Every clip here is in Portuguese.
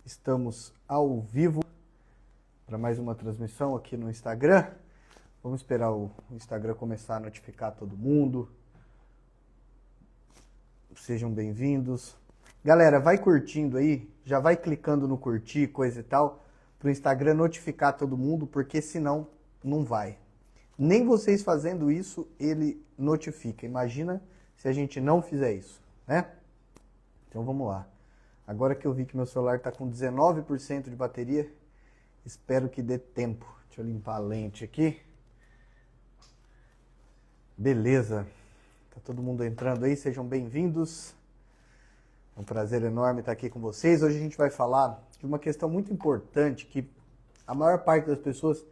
Estamos ao vivo para mais uma transmissão aqui no Instagram. Vamos esperar o Instagram começar a notificar todo mundo. Sejam bem-vindos. Galera, vai curtindo aí, já vai clicando no curtir, coisa e tal, para o Instagram notificar todo mundo, porque senão não vai. Nem vocês fazendo isso, ele notifica. Imagina se a gente não fizer isso, né? Então vamos lá. Agora que eu vi que meu celular está com 19% de bateria, espero que dê tempo. Deixa eu limpar a lente aqui. Beleza. Tá todo mundo entrando aí, sejam bem-vindos. É um prazer enorme estar aqui com vocês. Hoje a gente vai falar de uma questão muito importante que a maior parte das pessoas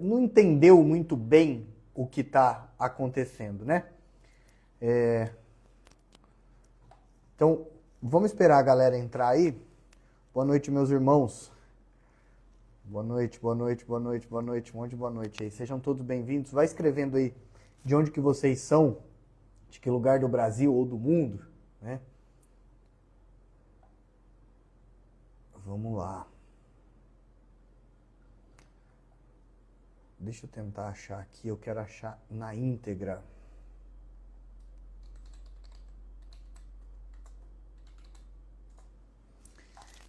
não entendeu muito bem o que está acontecendo, né? Então, vamos esperar a galera entrar aí. Boa noite, meus irmãos. Boa noite, boa noite, boa noite, boa noite. Um monte de boa noite aí. Sejam todos bem-vindos. Vai escrevendo aí de onde que vocês são, de que lugar do Brasil ou do mundo, né? Vamos lá. Deixa eu tentar achar aqui, eu quero achar na íntegra.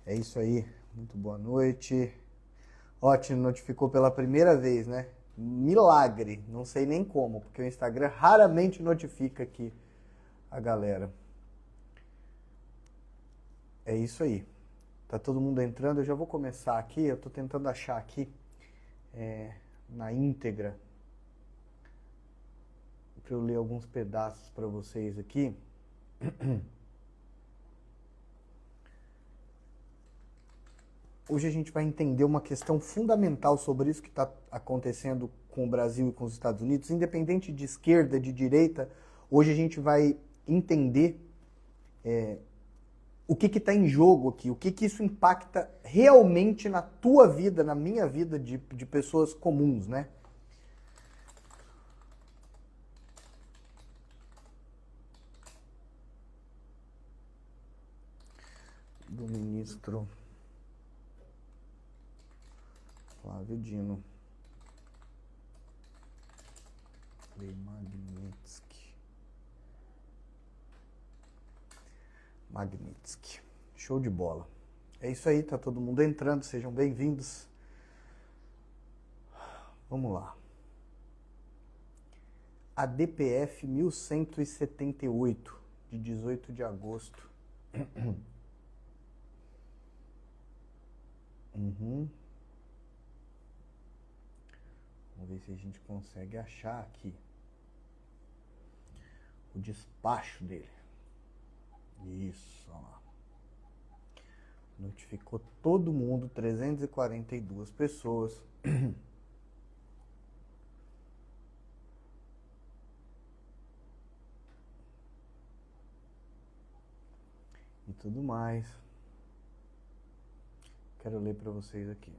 É isso aí, muito boa noite. Ótimo, notificou pela primeira vez, né? Milagre, não sei nem como, porque o Instagram raramente notifica aqui a galera. É isso aí. Tá todo mundo entrando, eu já vou começar aqui, eu tô tentando achar aqui na íntegra, para eu ler alguns pedaços para vocês aqui. Hoje a gente vai entender uma questão fundamental sobre isso que está acontecendo com o Brasil e com os Estados Unidos, independente de esquerda, de direita. Hoje a gente vai entender o que está em jogo aqui, o que isso impacta realmente na tua vida, na minha vida de pessoas comuns, né? Do ministro Flávio Dino. Magnitsky. Show de bola. É isso aí, tá todo mundo entrando, sejam bem-vindos. Vamos lá. A DPF 1178, de 18 de agosto. Vamos ver se a gente consegue achar aqui o despacho dele. Isso, olha lá. Notificou todo mundo, 342 pessoas. E tudo mais. Quero ler para vocês aqui.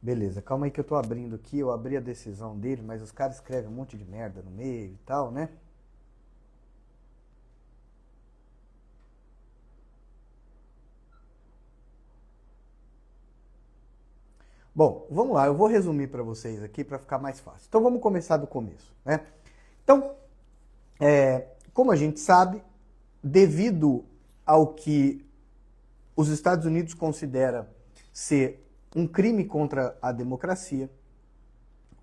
Beleza, calma aí que eu tô abrindo aqui, eu abri a decisão dele, mas os caras escrevem um monte de merda no meio e tal, né? Bom, vamos lá, eu vou resumir para vocês aqui para ficar mais fácil. Então vamos começar do começo, né? Então, como a gente sabe, devido ao que os Estados Unidos considera ser um crime contra a democracia,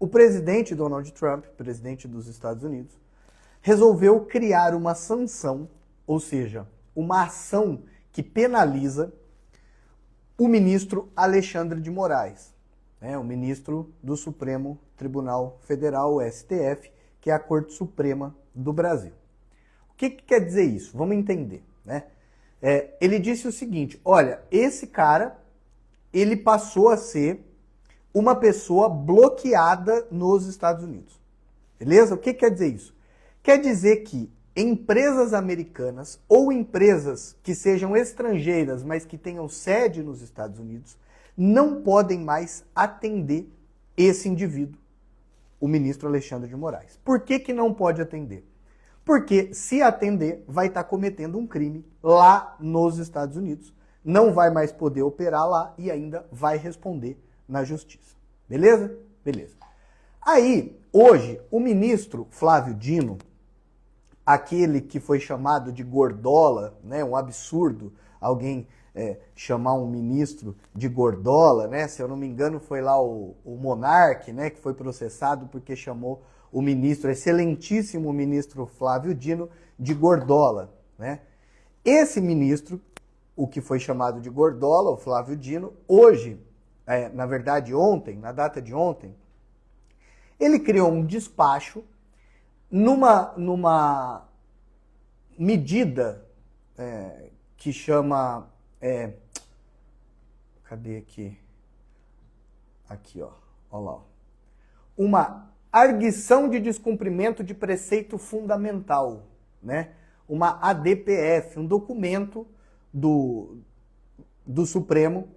o presidente Donald Trump, presidente dos Estados Unidos, resolveu criar uma sanção, ou seja, uma ação que penaliza o ministro Alexandre de Moraes, o ministro do Supremo Tribunal Federal, o STF, que é a Corte Suprema do Brasil. O que quer dizer isso? Vamos entender, né? Ele disse o seguinte, olha, esse cara, ele passou a ser uma pessoa bloqueada nos Estados Unidos. Beleza? O que quer dizer isso? Quer dizer que empresas americanas ou empresas que sejam estrangeiras, mas que tenham sede nos Estados Unidos, não podem mais atender esse indivíduo, o ministro Alexandre de Moraes. Por que que não pode atender? Porque se atender, vai estar cometendo um crime lá nos Estados Unidos, não vai mais poder operar lá e ainda vai responder na justiça. Beleza? Beleza. Aí, hoje, o ministro Flávio Dino, aquele que foi chamado de gordola, né, um absurdo alguém chamar um ministro de gordola, né? Se eu não me engano foi lá o Monark, né, que foi processado porque chamou o ministro, excelentíssimo ministro Flávio Dino, de gordola, né? Esse ministro, o que foi chamado de gordola, o Flávio Dino, hoje, na verdade ontem, na data de ontem, ele criou um despacho numa medida que chama... cadê aqui? Aqui, ó. Olha lá. Uma arguição de descumprimento de preceito fundamental, né? Uma ADPF, um documento do Supremo,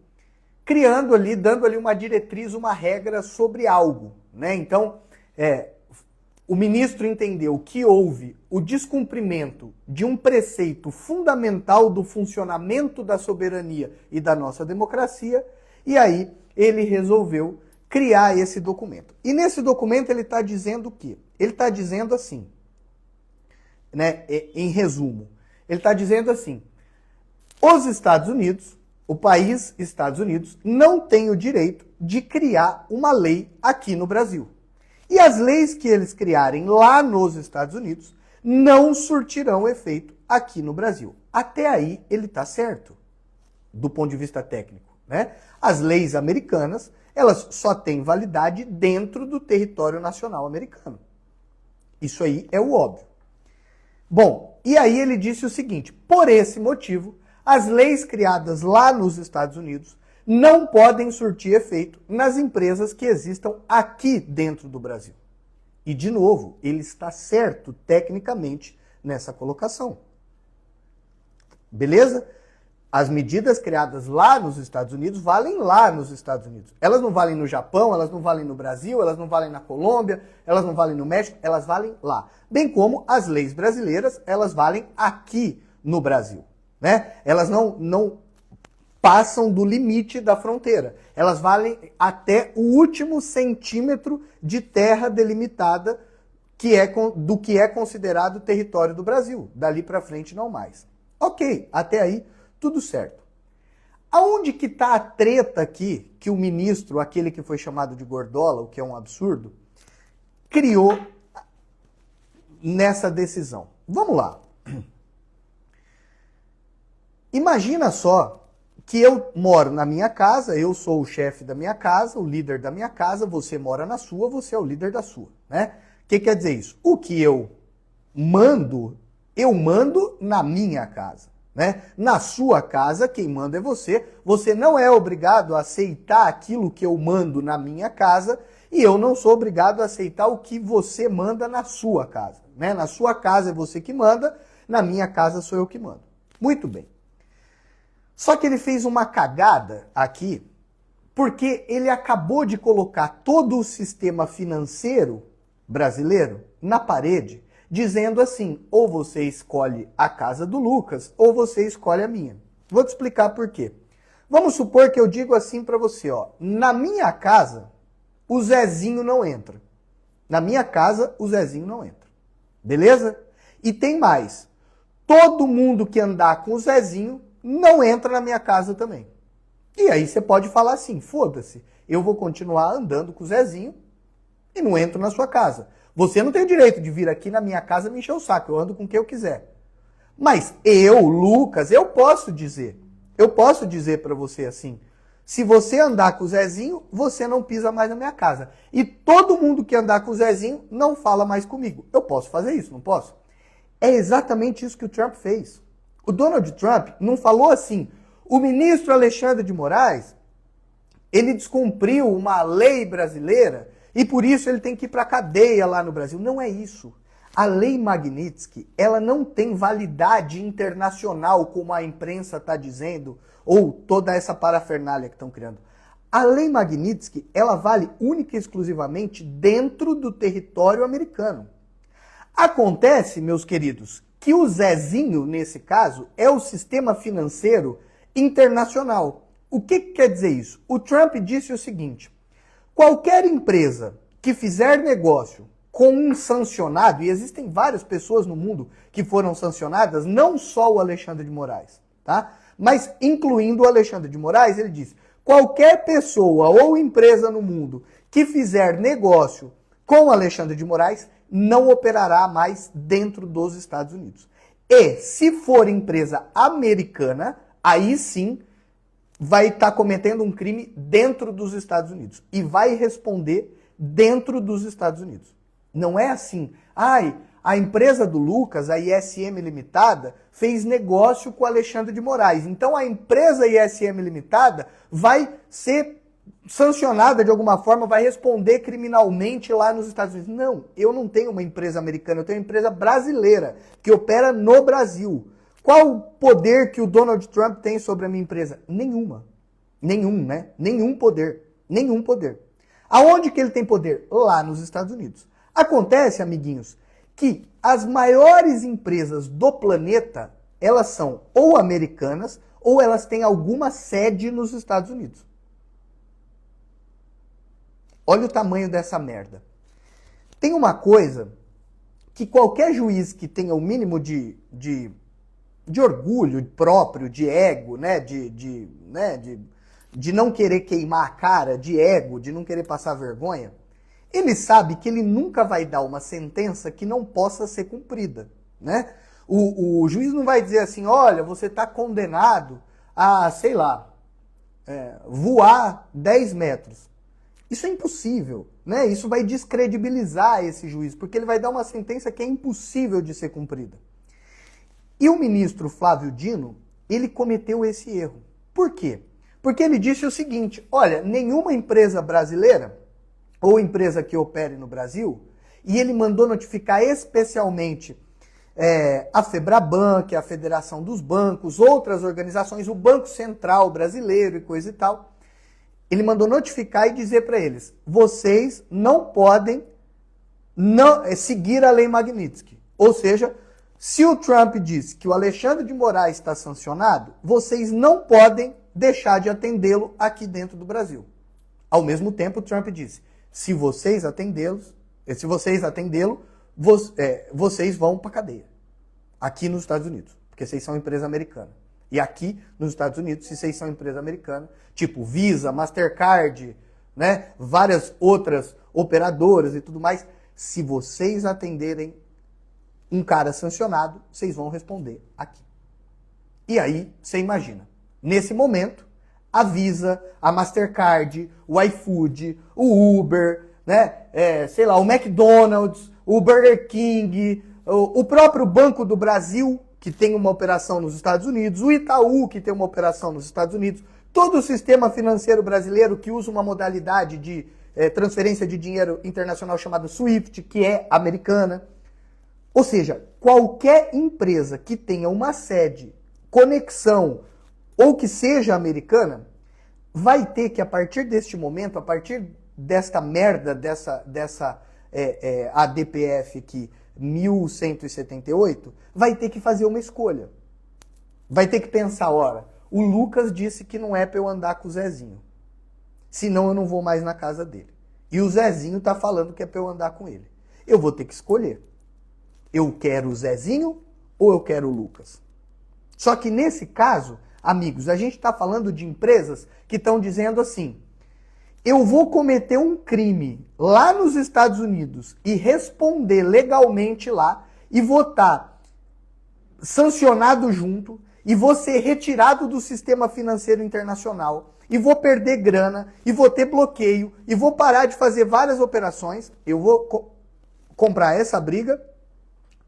criando ali, dando ali uma diretriz, uma regra sobre algo, né? Então, o ministro entendeu que houve o descumprimento de um preceito fundamental do funcionamento da soberania e da nossa democracia, e aí ele resolveu criar esse documento. E nesse documento ele está dizendo o quê? Ele está dizendo assim, né, em resumo, ele está dizendo assim: os Estados Unidos, o país Estados Unidos, não tem o direito de criar uma lei aqui no Brasil. E as leis que eles criarem lá nos Estados Unidos não surtirão efeito aqui no Brasil. Até aí ele está certo, do ponto de vista técnico, né? As leis americanas, elas só têm validade dentro do território nacional americano. Isso aí é o óbvio. Bom, e aí ele disse o seguinte: por esse motivo, as leis criadas lá nos Estados Unidos não podem surtir efeito nas empresas que existam aqui dentro do Brasil. E, de novo, ele está certo tecnicamente nessa colocação. Beleza? As medidas criadas lá nos Estados Unidos valem lá nos Estados Unidos. Elas não valem no Japão, elas não valem no Brasil, elas não valem na Colômbia, elas não valem no México, elas valem lá. Bem como as leis brasileiras, elas valem aqui no Brasil, né? Elas não passam do limite da fronteira. Elas valem até o último centímetro de terra delimitada do que é considerado território do Brasil. Dali para frente não mais. Ok, até aí tudo certo. Aonde que está a treta aqui que o ministro, aquele que foi chamado de gordola, o que é um absurdo, criou nessa decisão? Vamos lá. Imagina só que eu moro na minha casa, eu sou o chefe da minha casa, o líder da minha casa, você mora na sua, você é o líder da sua, né? O que quer dizer isso? O que eu mando na minha casa, né? Na sua casa, quem manda é você. Você não é obrigado a aceitar aquilo que eu mando na minha casa e eu não sou obrigado a aceitar o que você manda na sua casa, né? Na sua casa é você que manda, na minha casa sou eu que mando. Muito bem. Só que ele fez uma cagada aqui, porque ele acabou de colocar todo o sistema financeiro brasileiro na parede, dizendo assim: ou você escolhe a casa do Lucas, ou você escolhe a minha. Vou te explicar por quê. Vamos supor que eu digo assim para você, ó: na minha casa, o Zezinho não entra. Na minha casa, o Zezinho não entra. Beleza? E tem mais. Todo mundo que andar com o Zezinho não entra na minha casa também. E aí você pode falar assim: foda-se, eu vou continuar andando com o Zezinho e não entro na sua casa. Você não tem o direito de vir aqui na minha casa me encher o saco, eu ando com quem eu quiser. Mas eu, Lucas, eu posso dizer para você assim: se você andar com o Zezinho, você não pisa mais na minha casa. E todo mundo que andar com o Zezinho não fala mais comigo. Eu posso fazer isso, não posso? É exatamente isso que o Trump fez. O Donald Trump não falou assim: o ministro Alexandre de Moraes, ele descumpriu uma lei brasileira e por isso ele tem que ir para a cadeia lá no Brasil. Não é isso. A lei Magnitsky, ela não tem validade internacional, como a imprensa está dizendo, ou toda essa parafernália que estão criando. A lei Magnitsky, ela vale única e exclusivamente dentro do território americano. Acontece, meus queridos, que o Zezinho, nesse caso, é o sistema financeiro internacional. O que quer dizer isso? O Trump disse o seguinte: qualquer empresa que fizer negócio com um sancionado, e existem várias pessoas no mundo que foram sancionadas, não só o Alexandre de Moraes, tá? Mas incluindo o Alexandre de Moraes, ele disse: qualquer pessoa ou empresa no mundo que fizer negócio com o Alexandre de Moraes não operará mais dentro dos Estados Unidos. E se for empresa americana, aí sim vai estar cometendo um crime dentro dos Estados Unidos e vai responder dentro dos Estados Unidos. Não é assim, a empresa do Lucas, a ISM Limitada, fez negócio com o Alexandre de Moraes. Então a empresa ISM Limitada vai ser sancionada de alguma forma, vai responder criminalmente lá nos Estados Unidos. Não, eu não tenho uma empresa americana, eu tenho uma empresa brasileira que opera no Brasil. Qual o poder que o Donald Trump tem sobre a minha empresa? Nenhuma. Nenhum, né? Nenhum poder. Nenhum poder. Aonde que ele tem poder? Lá nos Estados Unidos. Acontece, amiguinhos, que as maiores empresas do planeta, elas são ou americanas ou elas têm alguma sede nos Estados Unidos. Olha o tamanho dessa merda. Tem uma coisa que qualquer juiz que tenha o mínimo de orgulho próprio, de ego, né, de não querer queimar a cara, de ego, de não querer passar vergonha, ele sabe que ele nunca vai dar uma sentença que não possa ser cumprida, né? O juiz não vai dizer assim, olha, você está condenado a, sei lá, voar 10 metros. Isso é impossível, né? Isso vai descredibilizar esse juiz, porque ele vai dar uma sentença que é impossível de ser cumprida. E o ministro Flávio Dino, ele cometeu esse erro. Por quê? Porque ele disse o seguinte, olha, nenhuma empresa brasileira ou empresa que opere no Brasil, e ele mandou notificar especialmente a FEBRABAN, que é a Federação dos Bancos, outras organizações, o Banco Central Brasileiro e coisa e tal. Ele mandou notificar e dizer para eles, vocês não podem seguir a lei Magnitsky. Ou seja, se o Trump disse que o Alexandre de Moraes está sancionado, vocês não podem deixar de atendê-lo aqui dentro do Brasil. Ao mesmo tempo, o Trump disse, se vocês atendê-lo, vocês vão para cadeia. Aqui nos Estados Unidos, porque vocês são empresa americana. E aqui nos Estados Unidos, se vocês são empresa americana, tipo Visa, Mastercard, né, várias outras operadoras e tudo mais, se vocês atenderem um cara sancionado, vocês vão responder aqui. E aí, você imagina, nesse momento, a Visa, a Mastercard, o iFood, o Uber, né? Sei lá, o McDonald's, o Burger King, o próprio Banco do Brasil, que tem uma operação nos Estados Unidos, o Itaú, que tem uma operação nos Estados Unidos, todo o sistema financeiro brasileiro que usa uma modalidade de transferência de dinheiro internacional chamada SWIFT, que é americana. Ou seja, qualquer empresa que tenha uma sede, conexão, ou que seja americana, vai ter que, a partir deste momento, a partir desta merda, dessa ADPF aqui, 1178, vai ter que fazer uma escolha. Vai ter que pensar, ora, o Lucas disse que não é para eu andar com o Zezinho. Senão eu não vou mais na casa dele. E o Zezinho tá falando que é para eu andar com ele. Eu vou ter que escolher. Eu quero o Zezinho ou eu quero o Lucas? Só que nesse caso, amigos, a gente está falando de empresas que estão dizendo assim, eu vou cometer um crime lá nos Estados Unidos e responder legalmente lá e vou estar sancionado junto e vou ser retirado do sistema financeiro internacional e vou perder grana e vou ter bloqueio e vou parar de fazer várias operações. Eu vou comprar essa briga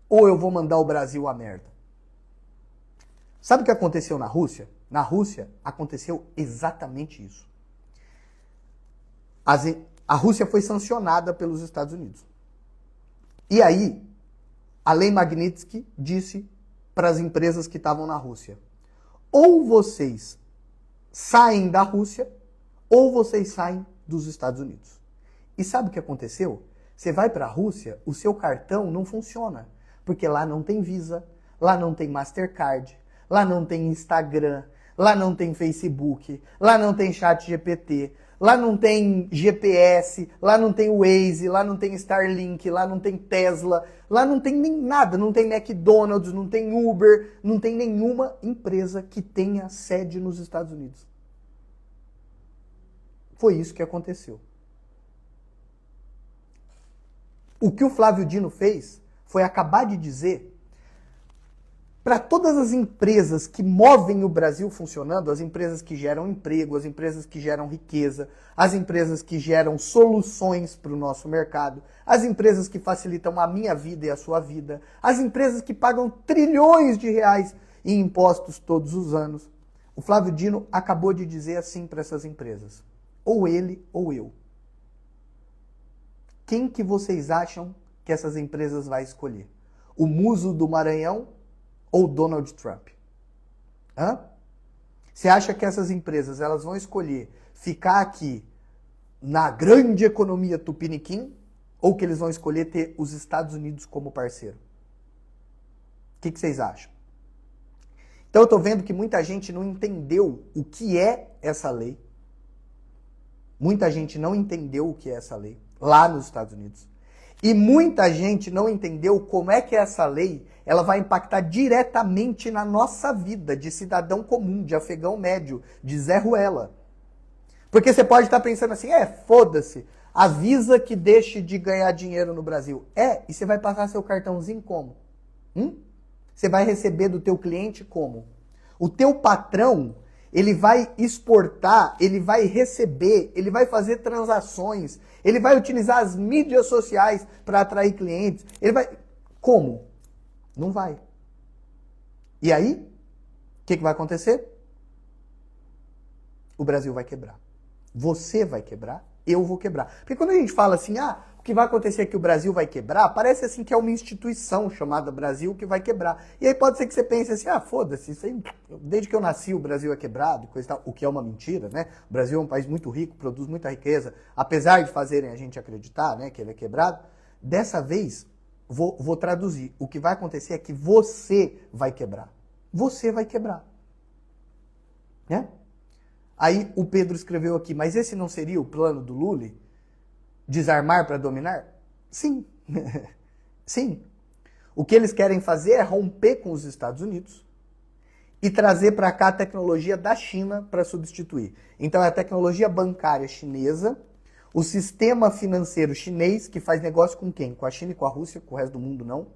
ou eu vou mandar o Brasil à merda? Sabe o que aconteceu na Rússia? Na Rússia aconteceu exatamente isso. a Rússia foi sancionada pelos Estados Unidos. E aí, a lei Magnitsky disse para as empresas que estavam na Rússia: ou vocês saem da Rússia, ou vocês saem dos Estados Unidos. E sabe o que aconteceu? Você vai para a Rússia, o seu cartão não funciona, porque lá não tem Visa, lá não tem Mastercard, lá não tem Instagram, lá não tem Facebook, lá não tem ChatGPT, lá não tem GPS, lá não tem Waze, lá não tem Starlink, lá não tem Tesla, lá não tem nem nada, não tem McDonald's, não tem Uber, não tem nenhuma empresa que tenha sede nos Estados Unidos. Foi isso que aconteceu. O que o Flávio Dino fez foi acabar de dizer para todas as empresas que movem o Brasil funcionando, as empresas que geram emprego, as empresas que geram riqueza, as empresas que geram soluções para o nosso mercado, as empresas que facilitam a minha vida e a sua vida, as empresas que pagam trilhões de reais em impostos todos os anos. O Flávio Dino acabou de dizer assim para essas empresas: ou ele ou eu. Quem que vocês acham que essas empresas vai escolher? O Muso do Maranhão ou Donald Trump? Hã? Você acha que essas empresas elas vão escolher ficar aqui na grande economia tupiniquim ou que eles vão escolher ter os Estados Unidos como parceiro? O que vocês acham? Então eu estou vendo que muita gente não entendeu o que é essa lei. Muita gente não entendeu o que é essa lei lá nos Estados Unidos. E muita gente não entendeu como é que essa lei ela vai impactar diretamente na nossa vida de cidadão comum, de afegão médio, de Zé Ruela. Porque você pode estar pensando assim: foda-se, avisa que deixe de ganhar dinheiro no Brasil. E você vai passar seu cartãozinho como? Você vai receber do teu cliente como? O teu patrão, ele vai exportar, ele vai receber, ele vai fazer transações, ele vai utilizar as mídias sociais para atrair clientes. Ele vai... Como? Não vai. E aí, o que vai acontecer? O Brasil vai quebrar. Você vai quebrar, eu vou quebrar. Porque quando a gente fala assim, o que vai acontecer é que o Brasil vai quebrar, parece assim que é uma instituição chamada Brasil que vai quebrar. E aí pode ser que você pense assim, foda-se, isso aí, desde que eu nasci o Brasil é quebrado, coisa e tal, o que é uma mentira, né? O Brasil é um país muito rico, produz muita riqueza, apesar de fazerem a gente acreditar, né, que ele é quebrado. Dessa vez, vou traduzir. O que vai acontecer é que você vai quebrar. Você vai quebrar. Né? Aí o Pedro escreveu aqui, mas esse não seria o plano do Lula? Desarmar para dominar? Sim. Sim. O que eles querem fazer é romper com os Estados Unidos e trazer para cá a tecnologia da China para substituir. Então é a tecnologia bancária chinesa, o sistema financeiro chinês, que faz negócio com quem? Com a China e com a Rússia, com o resto do mundo não.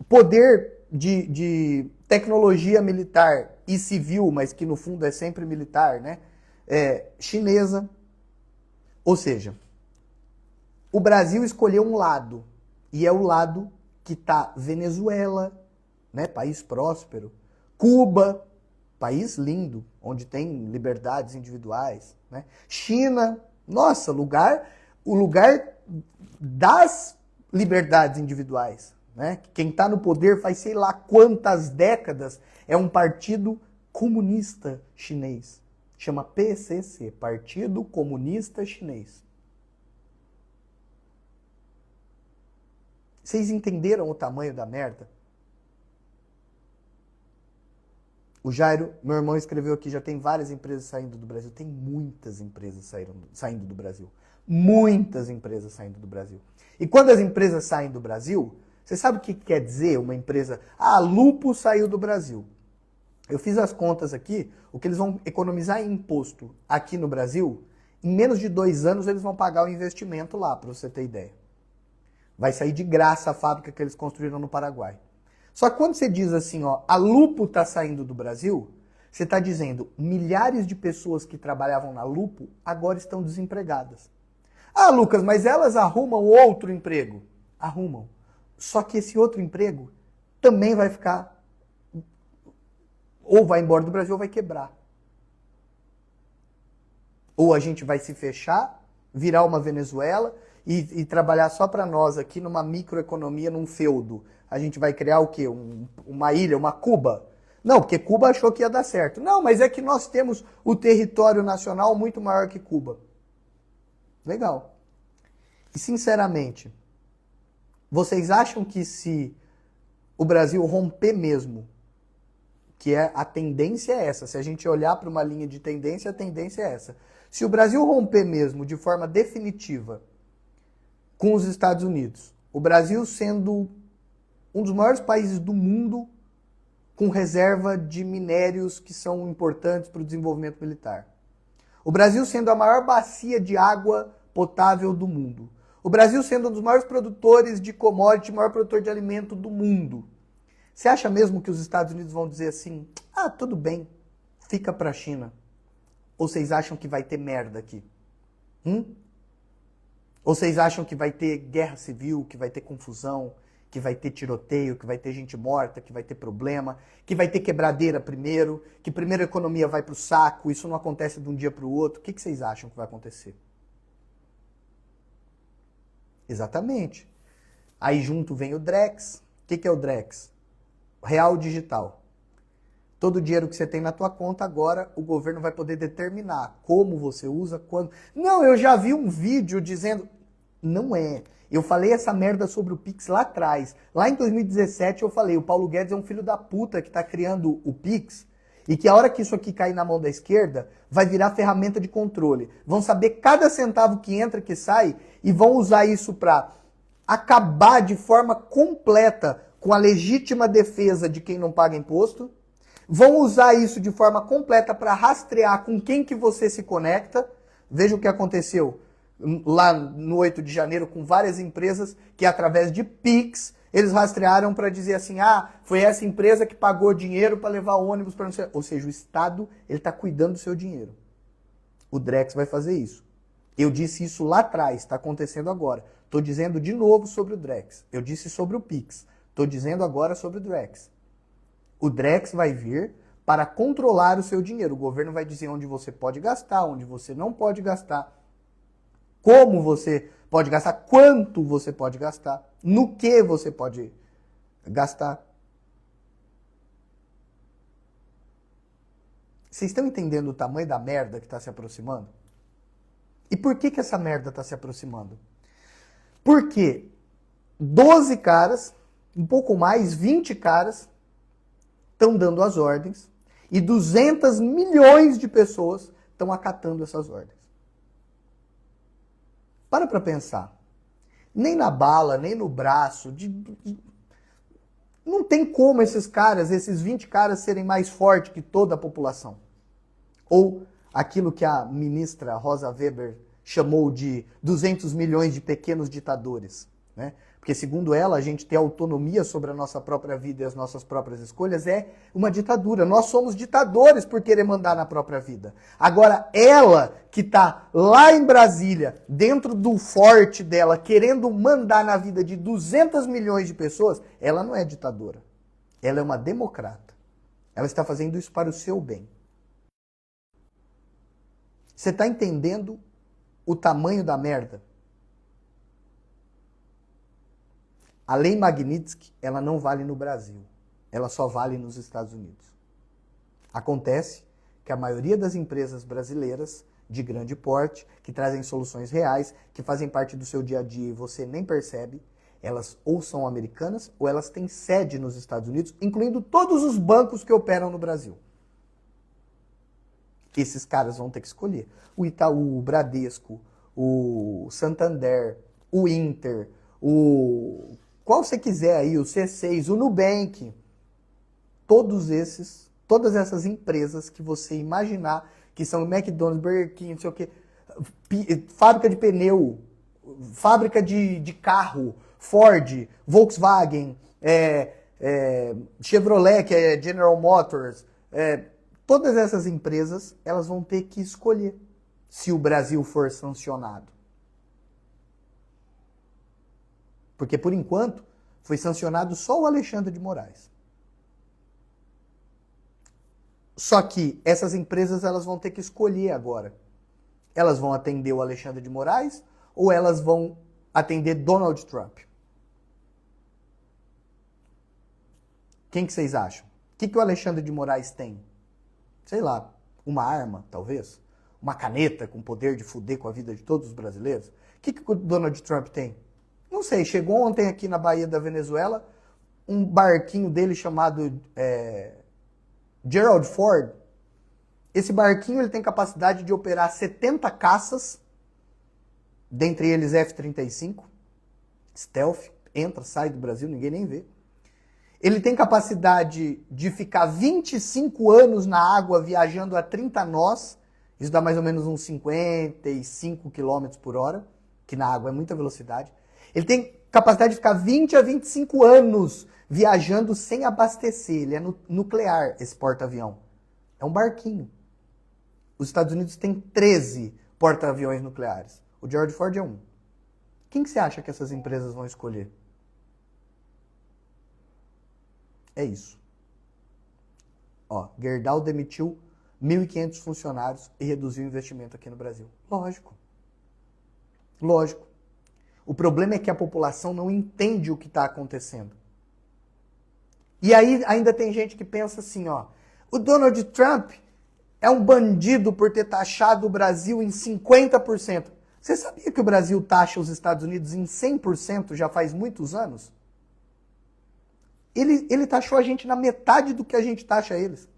Poder de tecnologia militar e civil, mas que no fundo é sempre militar, né? Chinesa. Ou seja, o Brasil escolheu um lado, e é o lado que está Venezuela, né? País próspero, Cuba, país lindo, onde tem liberdades individuais, né? China, nossa, o lugar das liberdades individuais, né? Quem está no poder faz sei lá quantas décadas é um partido comunista chinês. Chama PCC, Partido Comunista Chinês. Vocês entenderam o tamanho da merda? O Jairo, meu irmão, escreveu aqui, já tem várias empresas saindo do Brasil. Tem muitas empresas saindo do Brasil. Muitas empresas saindo do Brasil. E quando as empresas saem do Brasil, você sabe o que quer dizer uma empresa? A Lupo saiu do Brasil. Eu fiz as contas aqui, o que eles vão economizar em imposto aqui no Brasil, em menos de 2 anos eles vão pagar o investimento lá, para você ter ideia. Vai sair de graça a fábrica que eles construíram no Paraguai. Só que quando você diz assim, a Lupo está saindo do Brasil, você está dizendo milhares de pessoas que trabalhavam na Lupo agora estão desempregadas. Lucas, mas elas arrumam outro emprego. Arrumam. Só que esse outro emprego também vai ficar... Ou vai embora do Brasil ou vai quebrar. Ou a gente vai se fechar, virar uma Venezuela e trabalhar só para nós aqui numa microeconomia, num feudo. A gente vai criar o quê? Uma ilha, uma Cuba? Não, porque Cuba achou que ia dar certo. Não, mas é que nós temos o território nacional muito maior que Cuba. Legal. E sinceramente, vocês acham que se o Brasil romper mesmo, que a tendência é essa, se a gente olhar para uma linha de tendência, a tendência é essa. Se o Brasil romper mesmo de forma definitiva com os Estados Unidos, o Brasil sendo um dos maiores países do mundo com reserva de minérios que são importantes para o desenvolvimento militar. O Brasil sendo a maior bacia de água potável do mundo. O Brasil sendo um dos maiores produtores de commodity, maior produtor de alimento do mundo. Você acha mesmo que os Estados Unidos vão dizer assim, ah, tudo bem, fica para a China? Ou vocês acham que vai ter merda aqui? Ou vocês acham que vai ter guerra civil, que vai ter confusão, que vai ter tiroteio, que vai ter gente morta, que vai ter problema, que vai ter quebradeira primeiro, que primeiro a economia vai para o saco, isso não acontece de um dia para o outro? O que vocês acham que vai acontecer? Exatamente. Aí junto vem o Drex. O que é o Drex? Real digital. Todo o dinheiro que você tem na tua conta, agora o governo vai poder determinar como você usa, quando... Não, eu já vi um vídeo dizendo... Não é. Eu falei essa merda sobre o Pix lá atrás. Lá em 2017 eu falei, o Paulo Guedes é um filho da puta que tá criando o Pix e que a hora que isso aqui cair na mão da esquerda, vai virar ferramenta de controle. Vão saber cada centavo que entra, que sai e vão usar isso para acabar de forma completa com a legítima defesa de quem não paga imposto. Vão usar isso de forma completa para rastrear com quem que você se conecta. Veja o que aconteceu lá no 8 de janeiro com várias empresas que através de Pix eles rastrearam para dizer assim, ah, foi essa empresa que pagou dinheiro para levar ônibus para não sei... Ou seja, o Estado ele está cuidando do seu dinheiro. O Drex vai fazer isso. Eu disse isso lá atrás, está acontecendo agora. Estou dizendo de novo sobre o Drex. Eu disse sobre o Pix. Estou dizendo agora sobre o Drex. O Drex vai vir para controlar o seu dinheiro. O governo vai dizer onde você pode gastar, onde você não pode gastar, como você pode gastar, quanto você pode gastar, no que você pode gastar. Vocês estão entendendo o tamanho da merda que está se aproximando? E por que essa merda está se aproximando? Porque 12 caras, um pouco mais, 20 caras, estão dando as ordens e 200 milhões de pessoas estão acatando essas ordens. Para pensar. Nem na bala, nem no braço. Não tem como esses caras, esses 20 caras, serem mais fortes que toda a população. Ou aquilo que a ministra Rosa Weber chamou de 200 milhões de pequenos ditadores. Né? Porque, segundo ela, a gente ter autonomia sobre a nossa própria vida e as nossas próprias escolhas é uma ditadura. Nós somos ditadores por querer mandar na própria vida. Agora, ela que está lá em Brasília, dentro do forte dela, querendo mandar na vida de 200 milhões de pessoas, ela não é ditadora. Ela é uma democrata. Ela está fazendo isso para o seu bem. Você está entendendo o tamanho da merda? A lei Magnitsky, ela não vale no Brasil. Ela só vale nos Estados Unidos. Acontece que a maioria das empresas brasileiras de grande porte, que trazem soluções reais, que fazem parte do seu dia a dia e você nem percebe, elas ou são americanas ou elas têm sede nos Estados Unidos, incluindo todos os bancos que operam no Brasil. Esses caras vão ter que escolher. O Itaú, o Bradesco, o Santander, o Inter, qual você quiser aí, o C6, o Nubank, todas essas empresas que você imaginar, que são McDonald's, Burger King, não sei o quê, fábrica de pneu, fábrica de carro, Ford, Volkswagen, Chevrolet, que é General Motors, todas essas empresas, elas vão ter que escolher se o Brasil for sancionado. Porque, por enquanto, foi sancionado só o Alexandre de Moraes. Só que essas empresas elas vão ter que escolher agora Elas vão atender o Alexandre de Moraes ou elas vão atender Donald Trump? Quem que vocês acham? O que o Alexandre de Moraes tem? Sei lá, uma arma, talvez? Uma caneta com poder de fuder com a vida de todos os brasileiros? O que o Donald Trump tem? Não sei, chegou ontem aqui na Baía da Venezuela um barquinho dele chamado Gerald Ford. Esse barquinho ele tem capacidade de operar 70 caças, dentre eles F-35, stealth, entra, sai do Brasil, ninguém nem vê. Ele tem capacidade de ficar 25 anos na água viajando a 30 nós, isso dá mais ou menos uns 55 km por hora, que na água é muita velocidade. Ele tem capacidade de ficar 20 a 25 anos viajando sem abastecer. Ele é nuclear, esse porta-avião. É um barquinho. Os Estados Unidos têm 13 porta-aviões nucleares. O Gerald Ford é um. Quem que você acha que essas empresas vão escolher? É isso. Ó, Gerdau demitiu 1.500 funcionários e reduziu o investimento aqui no Brasil. Lógico. Lógico. O problema é que a população não entende o que está acontecendo. E aí ainda tem gente que pensa assim, ó, o Donald Trump é um bandido por ter taxado o Brasil em 50%. Você sabia que o Brasil taxa os Estados Unidos em 100% já faz muitos anos? Ele taxou a gente na metade do que a gente taxa eles.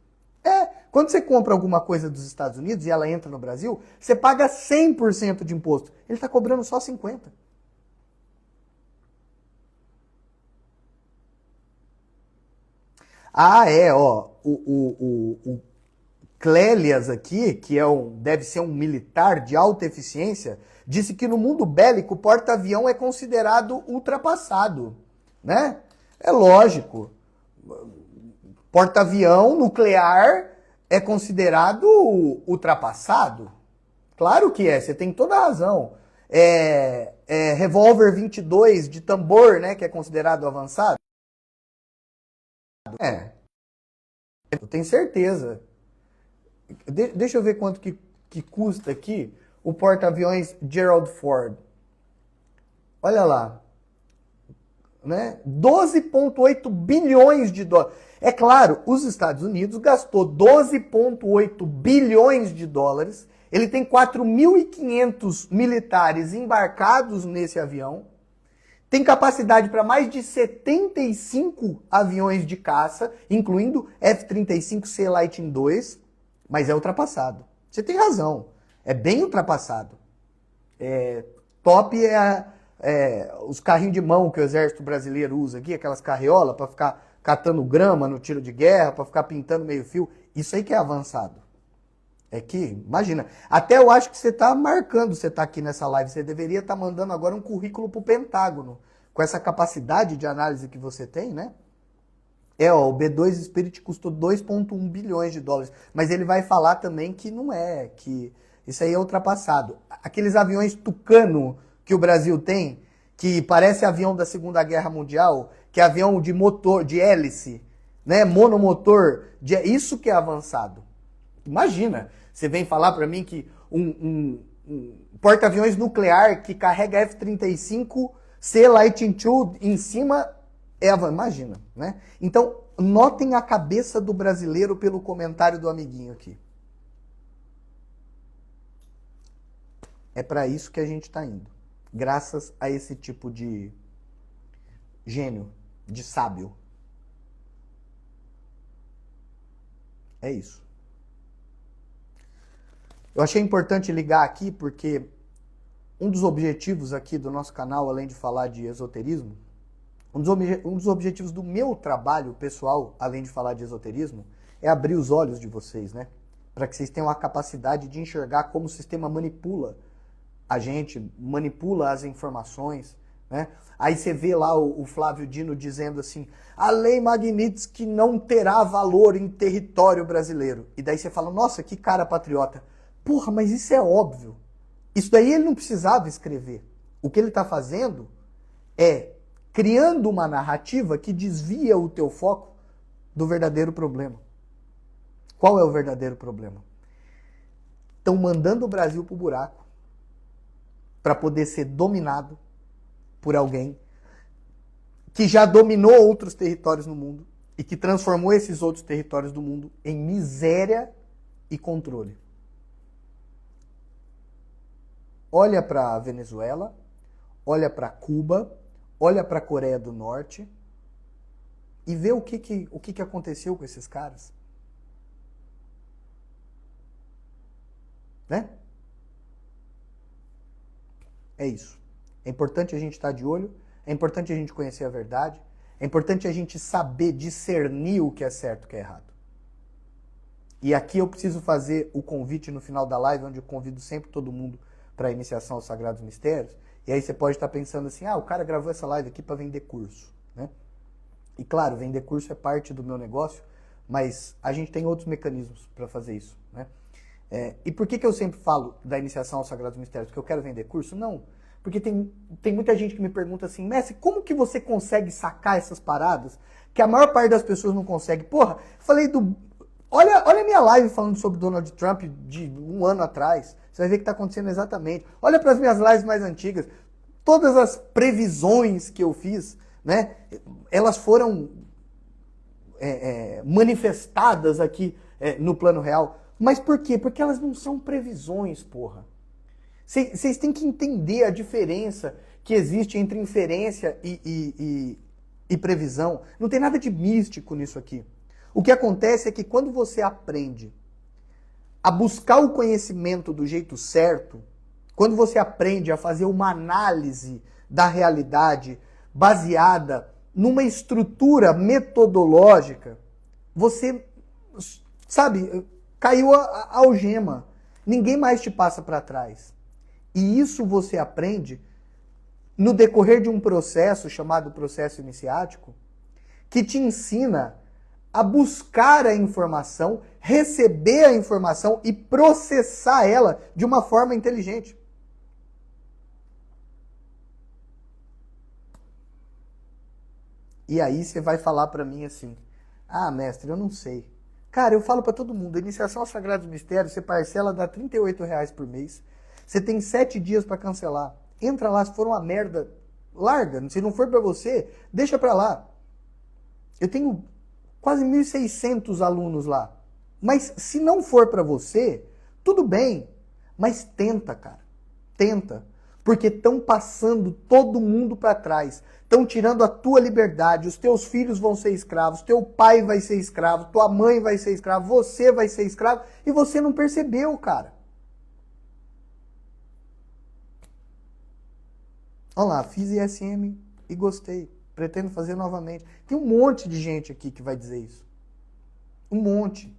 Quando você compra alguma coisa dos Estados Unidos e ela entra no Brasil, você paga 100% de imposto. Ele está cobrando só 50%. O Clélias aqui, que deve ser um militar de alta eficiência, disse que no mundo bélico o porta-avião é considerado ultrapassado, né? É lógico. Porta-avião nuclear é considerado ultrapassado? Claro que é, você tem toda a razão. Revólver 22 de tambor, né, que é considerado avançado? Eu tenho certeza. Deixa eu ver quanto que custa aqui o porta-aviões Gerald Ford. Olha lá. Né? 12,8 bilhões de dólares. É claro, os Estados Unidos gastou 12,8 bilhões de dólares. Ele tem 4.500 militares embarcados nesse avião. Tem capacidade para mais de 75 aviões de caça, incluindo F-35C Lightning II, mas é ultrapassado. Você tem razão, é bem ultrapassado. Top os carrinhos de mão que o exército brasileiro usa aqui, aquelas carriolas para ficar catando grama no tiro de guerra, para ficar pintando meio fio. Isso aí que é avançado. É que, imagina, até eu acho que você está marcando, você está aqui nessa live, você deveria estar mandando agora um currículo para o Pentágono, com essa capacidade de análise que você tem, né? O B2 Spirit custou 2,1 bilhões de dólares, mas ele vai falar também que não é, que isso aí é ultrapassado. Aqueles aviões Tucano que o Brasil tem, que parece avião da Segunda Guerra Mundial, que é avião de motor, de hélice, né? Monomotor, isso que é avançado. Imagina, você vem falar para mim que um porta-aviões nuclear que carrega F-35C Lightning II em cima imagina, né? Então, notem a cabeça do brasileiro pelo comentário do amiguinho aqui. É para isso que a gente está indo. Graças a esse tipo de gênio, de sábio. É isso. Eu achei importante ligar aqui porque um dos objetivos aqui do nosso canal, além de falar de esoterismo, um dos objetivos do meu trabalho pessoal, além de falar de esoterismo, é abrir os olhos de vocês, né? Para que vocês tenham a capacidade de enxergar como o sistema manipula a gente, manipula as informações, né? Aí você vê lá o Flávio Dino dizendo assim, a lei Magnitsky não terá valor em território brasileiro. E daí você fala, nossa, que cara patriota. Porra, mas isso é óbvio. Isso daí ele não precisava escrever. O que ele está fazendo é criando uma narrativa que desvia o teu foco do verdadeiro problema. Qual é o verdadeiro problema? estão mandando o Brasil pro buraco para poder ser dominado por alguém que já dominou outros territórios no mundo e que transformou esses outros territórios do mundo em miséria e controle. Olha para a Venezuela, olha para Cuba, olha para a Coreia do Norte e vê o que aconteceu com esses caras. Né? É isso. É importante a gente estar de olho, é importante a gente conhecer a verdade, é importante a gente saber discernir o que é certo e o que é errado. E aqui eu preciso fazer o convite no final da live, onde eu convido sempre todo mundo para a iniciação aos Sagrados Mistérios. E aí você pode estar pensando assim, o cara gravou essa live aqui para vender curso, né? E claro, vender curso é parte do meu negócio, mas a gente tem outros mecanismos para fazer isso, né? E por que eu sempre falo da iniciação aos Sagrados Mistérios? Porque eu quero vender curso? Não. Porque tem muita gente que me pergunta assim, mestre, como que você consegue sacar essas paradas que a maior parte das pessoas não consegue? Porra, falei do... Olha a minha live falando sobre Donald Trump de um ano atrás. Você vai ver o que está acontecendo exatamente. Olha para as minhas lives mais antigas. Todas as previsões que eu fiz, né, elas foram manifestadas aqui no plano real. Mas por quê? Porque elas não são previsões, porra. Vocês têm que entender a diferença que existe entre inferência e previsão. Não tem nada de místico nisso aqui. O que acontece é que quando você aprende a buscar o conhecimento do jeito certo, quando você aprende a fazer uma análise da realidade baseada numa estrutura metodológica, você, sabe, caiu a algema. Ninguém mais te passa para trás. E isso você aprende no decorrer de um processo chamado processo iniciático, que te ensina a buscar a informação, receber a informação e processar ela de uma forma inteligente. E aí você vai falar para mim assim, mestre, eu não sei. Cara, eu falo para todo mundo, a iniciação aos Sagrados Mistérios, você parcela, dá R$38 por mês. Você tem 7 dias para cancelar. Entra lá, se for uma merda, larga. Se não for para você, deixa para lá. Eu tenho quase 1.600 alunos lá. Mas se não for para você, tudo bem. Mas tenta, cara. Tenta. Porque estão passando todo mundo para trás. Estão tirando a tua liberdade. Os teus filhos vão ser escravos. Teu pai vai ser escravo. Tua mãe vai ser escravo. Você vai ser escravo. E você não percebeu, cara. Olha lá, fiz ISM e gostei. Pretendo fazer novamente. Tem um monte de gente aqui que vai dizer isso. Um monte.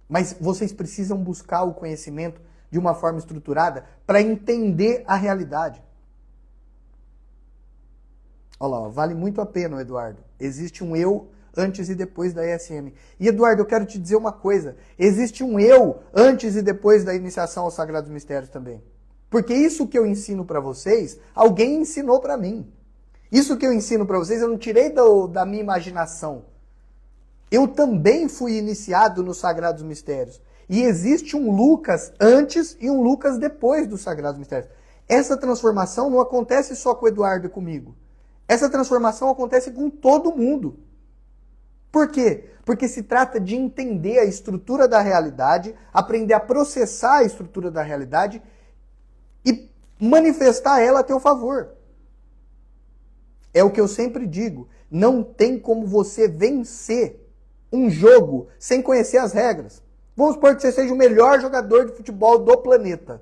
Mas vocês precisam buscar o conhecimento de uma forma estruturada para entender a realidade. Olha lá, vale muito a pena, Eduardo. Existe um eu antes e depois da ISM. E, Eduardo, eu quero te dizer uma coisa. Existe um eu antes e depois da iniciação aos Sagrados Mistérios também. Porque isso que eu ensino para vocês, alguém ensinou para mim. Isso que eu ensino para vocês, eu não tirei da minha imaginação. Eu também fui iniciado nos Sagrados Mistérios. E existe um Lucas antes e um Lucas depois dos Sagrados Mistérios. Essa transformação não acontece só com o Eduardo e comigo. Essa transformação acontece com todo mundo. Por quê? Porque se trata de entender a estrutura da realidade, aprender a processar a estrutura da realidade e manifestar ela a teu favor. É o que eu sempre digo. Não tem como você vencer um jogo sem conhecer as regras. Vamos supor que você seja o melhor jogador de futebol do planeta.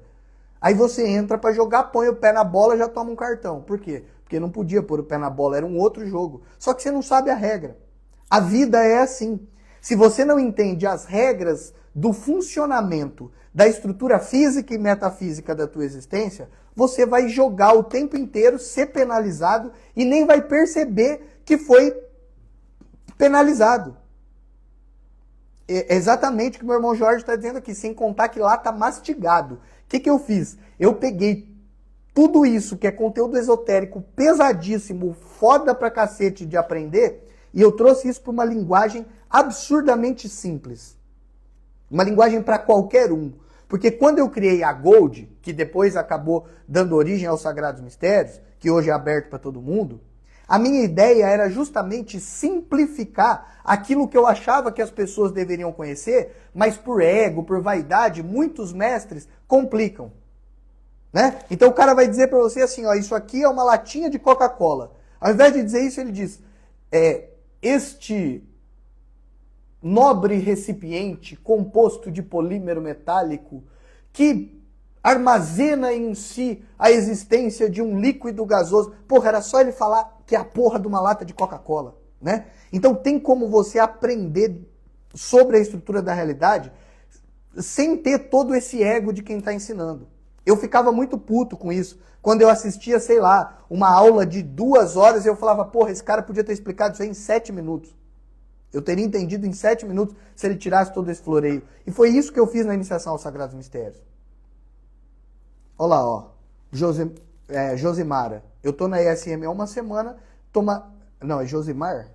Aí você entra para jogar, põe o pé na bola e já toma um cartão. Por quê? Porque não podia pôr o pé na bola, era um outro jogo. Só que você não sabe a regra. A vida é assim. Se você não entende as regras do funcionamento da estrutura física e metafísica da tua existência, você vai jogar o tempo inteiro, ser penalizado e nem vai perceber que foi penalizado. É exatamente o que meu irmão Jorge está dizendo aqui, sem contar que lá está mastigado. O que eu fiz? Eu peguei tudo isso que é conteúdo esotérico pesadíssimo, foda pra cacete de aprender, e eu trouxe isso para uma linguagem absurdamente simples. Uma linguagem para qualquer um. Porque quando eu criei a Gold, que depois acabou dando origem aos Sagrados Mistérios, que hoje é aberto para todo mundo, a minha ideia era justamente simplificar aquilo que eu achava que as pessoas deveriam conhecer, mas por ego, por vaidade, muitos mestres complicam. Né? Então o cara vai dizer para você assim, ó, isso aqui é uma latinha de Coca-Cola. Ao invés de dizer isso, ele diz, este nobre recipiente composto de polímero metálico que armazena em si a existência de um líquido gasoso. Porra, era só ele falar que é a porra de uma lata de Coca-Cola, né? Então tem como você aprender sobre a estrutura da realidade sem ter todo esse ego de quem está ensinando. Eu ficava muito puto com isso. Quando eu assistia, sei lá, uma aula de 2 horas, eu falava, porra, esse cara podia ter explicado isso aí em 7 minutos. Eu teria entendido em 7 minutos se ele tirasse todo esse floreio. E foi isso que eu fiz na iniciação aos Sagrados Mistérios. Olha lá, ó. Josimara. Eu tô na ESM há uma semana. Não, é Josimar?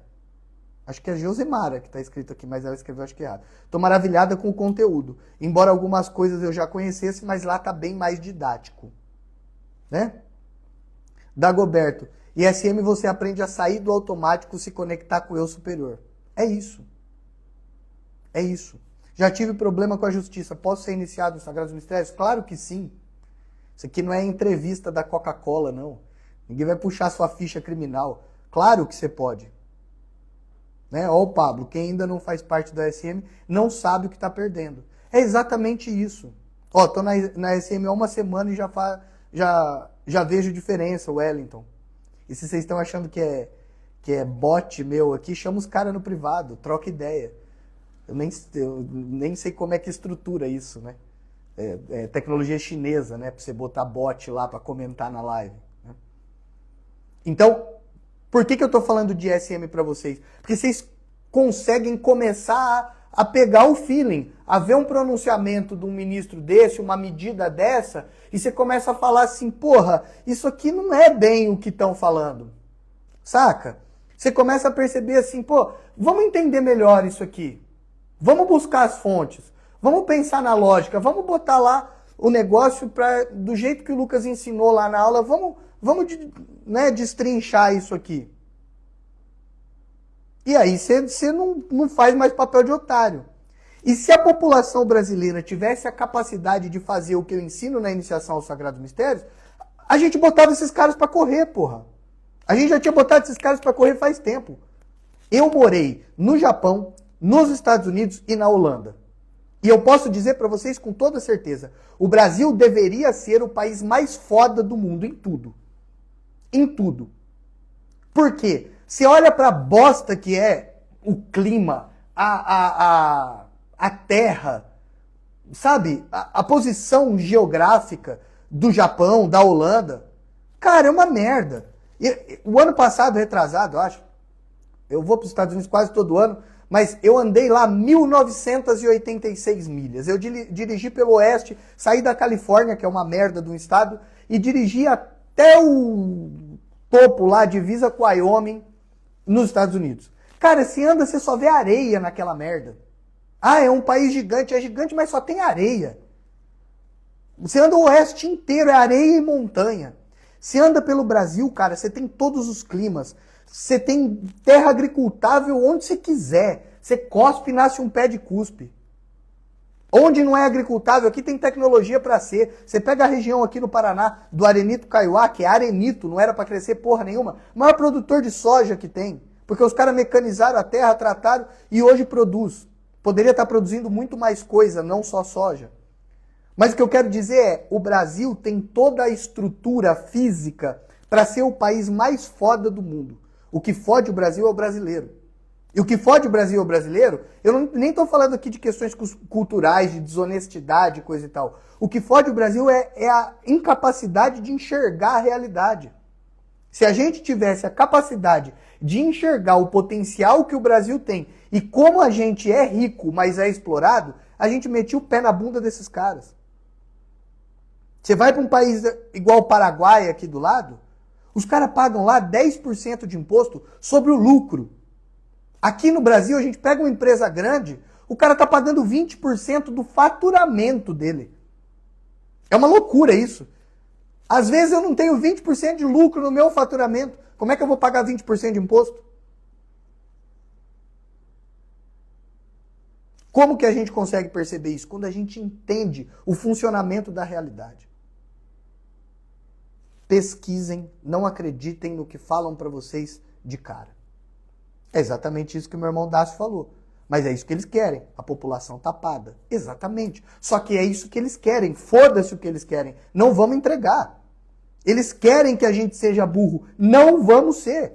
Acho que é Josimara que tá escrito aqui, mas ela escreveu acho que errado. Tô maravilhada com o conteúdo. Embora algumas coisas eu já conhecesse, mas lá tá bem mais didático. Né? Dagoberto. ESM você aprende a sair do automático, se conectar com o eu superior. É isso. É isso. Já tive problema com a justiça. Posso ser iniciado nos Sagrados Mistérios? Claro que sim. Isso aqui não é entrevista da Coca-Cola, não. Ninguém vai puxar sua ficha criminal. Claro que você pode. Né? Ó o Pablo, quem ainda não faz parte da SM não sabe o que está perdendo. É exatamente isso. Ó, tô na SM há uma semana e já vejo diferença, Wellington. E se vocês estão achando que é bot meu aqui, chama os caras no privado, troca ideia. Eu nem sei como é que estrutura isso, né? É tecnologia chinesa, né? Pra você botar bot lá pra comentar na live. Né? Então, por que eu tô falando de SM pra vocês? Porque vocês conseguem começar a pegar o feeling, a ver um pronunciamento de um ministro desse, uma medida dessa, e você começa a falar assim, porra, isso aqui não é bem o que estão falando. Saca? Você começa a perceber assim, pô, vamos entender melhor isso aqui. Vamos buscar as fontes. Vamos pensar na lógica. Vamos botar lá o negócio do jeito que o Lucas ensinou lá na aula. Vamos destrinchar isso aqui. E aí você não faz mais papel de otário. E se a população brasileira tivesse a capacidade de fazer o que eu ensino na iniciação aos Sagrados Mistérios, a gente botava esses caras para correr, porra. A gente já tinha botado esses caras para correr faz tempo. Eu morei no Japão, nos Estados Unidos e na Holanda. E eu posso dizer para vocês com toda certeza, o Brasil deveria ser o país mais foda do mundo em tudo. Em tudo. Por quê? Você olha para a bosta que é o clima, a terra, sabe? A posição geográfica do Japão, da Holanda. Cara, é uma merda. O ano passado, retrasado, eu acho, eu vou para os Estados Unidos quase todo ano, mas eu andei lá 1986 milhas. Eu dirigi pelo oeste, saí da Califórnia, que é uma merda de um estado, e dirigi até o topo lá, divisa com Wyoming, nos Estados Unidos. Cara, se anda, você só vê areia naquela merda. Ah, é um país gigante, é gigante, mas só tem areia. Você anda o oeste inteiro, é areia e montanha. Você anda pelo Brasil, cara, você tem todos os climas. Você tem terra agricultável onde você quiser. Você cospe e nasce um pé de cuspe. Onde não é agricultável, aqui tem tecnologia para ser. Você pega a região aqui no Paraná, do Arenito Kaiowá, que é arenito, não era para crescer porra nenhuma. O maior produtor de soja que tem. Porque os caras mecanizaram a terra, trataram e hoje produz. Poderia estar produzindo muito mais coisa, não só soja. Mas o que eu quero dizer é, o Brasil tem toda a estrutura física para ser o país mais foda do mundo. O que fode o Brasil é o brasileiro. E o que fode o Brasil é o brasileiro, eu nem estou falando aqui de questões culturais, de desonestidade, coisa e tal. O que fode o Brasil é a incapacidade de enxergar a realidade. Se a gente tivesse a capacidade de enxergar o potencial que o Brasil tem e como a gente é rico, mas é explorado, a gente metia o pé na bunda desses caras. Você vai para um país igual o Paraguai aqui do lado, os caras pagam lá 10% de imposto sobre o lucro. Aqui no Brasil, a gente pega uma empresa grande, o cara está pagando 20% do faturamento dele. É uma loucura isso. Às vezes eu não tenho 20% de lucro no meu faturamento. Como é que eu vou pagar 20% de imposto? Como que a gente consegue perceber isso? Quando a gente entende o funcionamento da realidade. Pesquisem, não acreditem no que falam para vocês de cara. É exatamente isso que o meu irmão Dácio falou. Mas é isso que eles querem, a população tapada. Exatamente. Só que é isso que eles querem, foda-se o que eles querem. Não vamos entregar. Eles querem que a gente seja burro. Não vamos ser.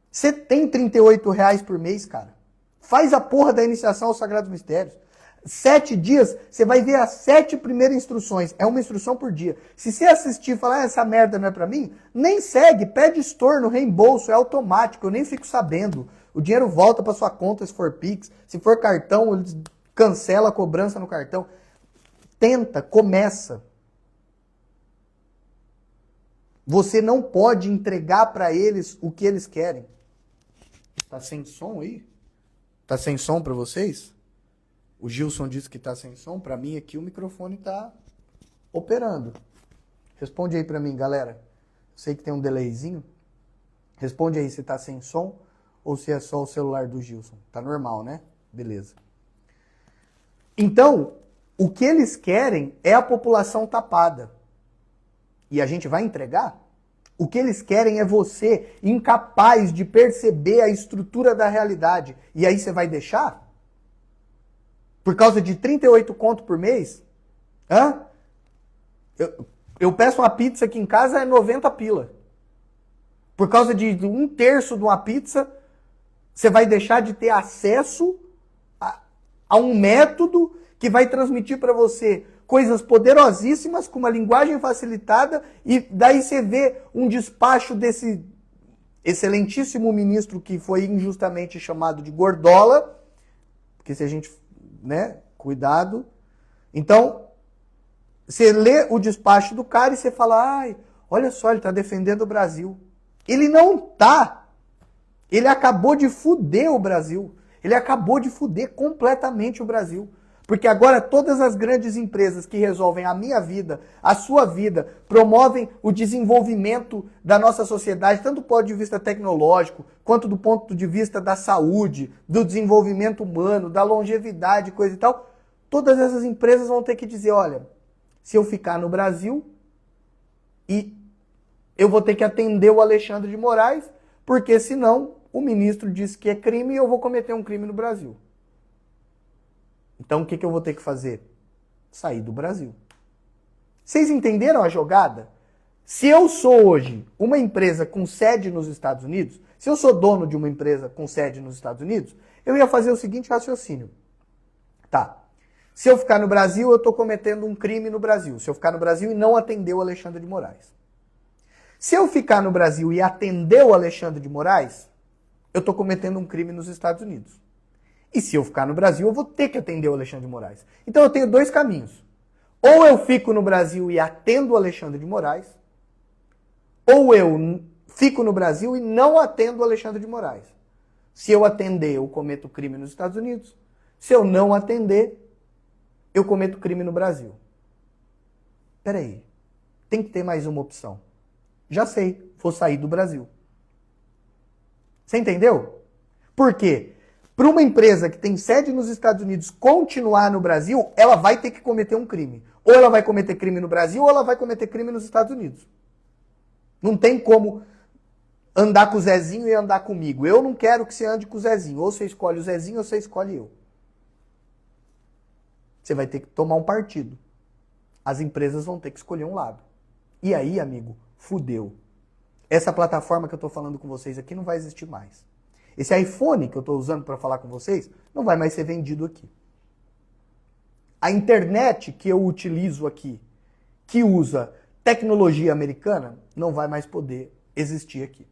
Você tem R$ 38 por mês, cara. Faz a porra da iniciação aos Sagrados Mistérios. 7 dias, você vai ver as 7 primeiras instruções. É uma instrução por dia. Se você assistir e falar, essa merda não é pra mim, nem segue, pede estorno, reembolso, é automático, eu nem fico sabendo. O dinheiro volta pra sua conta se for Pix, se for cartão, eles cancela a cobrança no cartão. Tenta, começa. Você não pode entregar pra eles o que eles querem. Tá sem som aí? Tá sem som pra vocês? O Gilson disse que tá sem som. Pra mim aqui o microfone tá operando. Responde aí pra mim, galera. Sei que tem um delayzinho. Responde aí se tá sem som ou se é só o celular do Gilson. Tá normal, né? Beleza. Então, o que eles querem é a população tapada. E a gente vai entregar? O que eles querem é você incapaz de perceber a estrutura da realidade. E aí você vai deixar? Por causa de 38 conto por mês? Hã? Eu peço uma pizza aqui em casa, é 90 pila. Por causa de 1/3 de uma pizza, você vai deixar de ter acesso a um método que vai transmitir para você coisas poderosíssimas, com uma linguagem facilitada, e daí você vê um despacho desse excelentíssimo ministro que foi injustamente chamado de gordola, porque se a gente, né, cuidado. Então, você lê o despacho do cara e você fala, ai, olha só, ele está defendendo o Brasil. Ele não tá. Ele acabou de fuder o Brasil. Ele acabou de fuder completamente o Brasil. Porque agora todas as grandes empresas que resolvem a minha vida, a sua vida, promovem o desenvolvimento da nossa sociedade, tanto do ponto de vista tecnológico, quanto do ponto de vista da saúde, do desenvolvimento humano, da longevidade, coisa e tal. Todas essas empresas vão ter que dizer, olha, se eu ficar no Brasil, e eu vou ter que atender o Alexandre de Moraes, porque senão o ministro disse que é crime e eu vou cometer um crime no Brasil. Então o que eu vou ter que fazer? Sair do Brasil. Vocês entenderam a jogada? Se eu sou hoje uma empresa com sede nos Estados Unidos, se eu sou dono de uma empresa com sede nos Estados Unidos, eu ia fazer o seguinte raciocínio. Tá. Se eu ficar no Brasil, eu estou cometendo um crime no Brasil. Se eu ficar no Brasil e não atender o Alexandre de Moraes. Se eu ficar no Brasil e atender o Alexandre de Moraes, eu estou cometendo um crime nos Estados Unidos. E se eu ficar no Brasil, eu vou ter que atender o Alexandre de Moraes. Então eu tenho 2 caminhos. Ou eu fico no Brasil e atendo o Alexandre de Moraes, ou eu fico no Brasil e não atendo o Alexandre de Moraes. Se eu atender, eu cometo crime nos Estados Unidos. Se eu não atender, eu cometo crime no Brasil. Peraí, tem que ter mais uma opção. Já sei, vou sair do Brasil. Você entendeu? Por quê? Para uma empresa que tem sede nos Estados Unidos continuar no Brasil, ela vai ter que cometer um crime. Ou ela vai cometer crime no Brasil, ou ela vai cometer crime nos Estados Unidos. Não tem como andar com o Zezinho e andar comigo. Eu não quero que você ande com o Zezinho. Ou você escolhe o Zezinho, ou você escolhe eu. Você vai ter que tomar um partido. As empresas vão ter que escolher um lado. E aí, amigo, fudeu. Essa plataforma que eu estou falando com vocês aqui não vai existir mais. Esse iPhone que eu estou usando para falar com vocês não vai mais ser vendido aqui. A internet que eu utilizo aqui, que usa tecnologia americana, não vai mais poder existir aqui.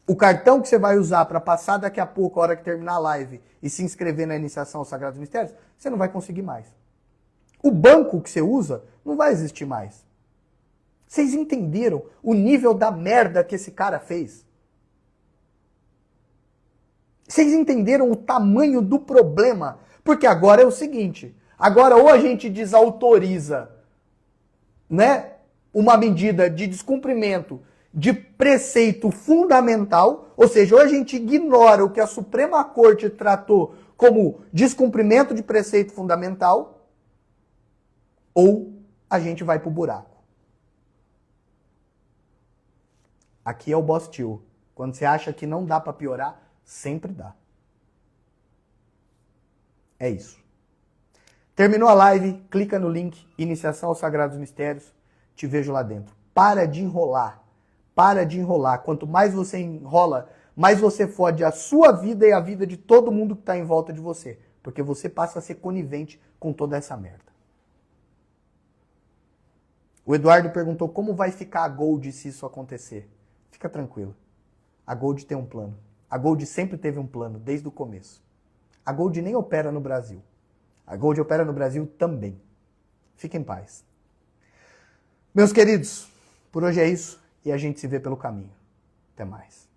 O cartão que você vai usar para passar daqui a pouco, a hora que terminar a live, e se inscrever na iniciação aos Sagrados Mistérios, você não vai conseguir mais. O banco que você usa não vai existir mais. Vocês entenderam o nível da merda que esse cara fez? Vocês entenderam o tamanho do problema? Porque agora é o seguinte, Agora, ou a gente desautoriza, né, uma medida de descumprimento de preceito fundamental, ou seja, ou a gente ignora o que a Suprema Corte tratou como descumprimento de preceito fundamental, ou a gente vai pro buraco. Aqui é o boss tio. Quando você acha que não dá para piorar, sempre dá. É isso. Terminou a live, clica no link, Iniciação aos Sagrados Mistérios, te vejo lá dentro. Para de enrolar. Para de enrolar. Quanto mais você enrola, mais você fode a sua vida e a vida de todo mundo que está em volta de você. Porque você passa a ser conivente com toda essa merda. O Eduardo perguntou como vai ficar a Gold se isso acontecer. Fica tranquilo. A Gold tem um plano. A Gold sempre teve um plano, desde o começo. A Gold nem opera no Brasil. A Gold opera no Brasil também. Fique em paz. Meus queridos, por hoje é isso e a gente se vê pelo caminho. Até mais.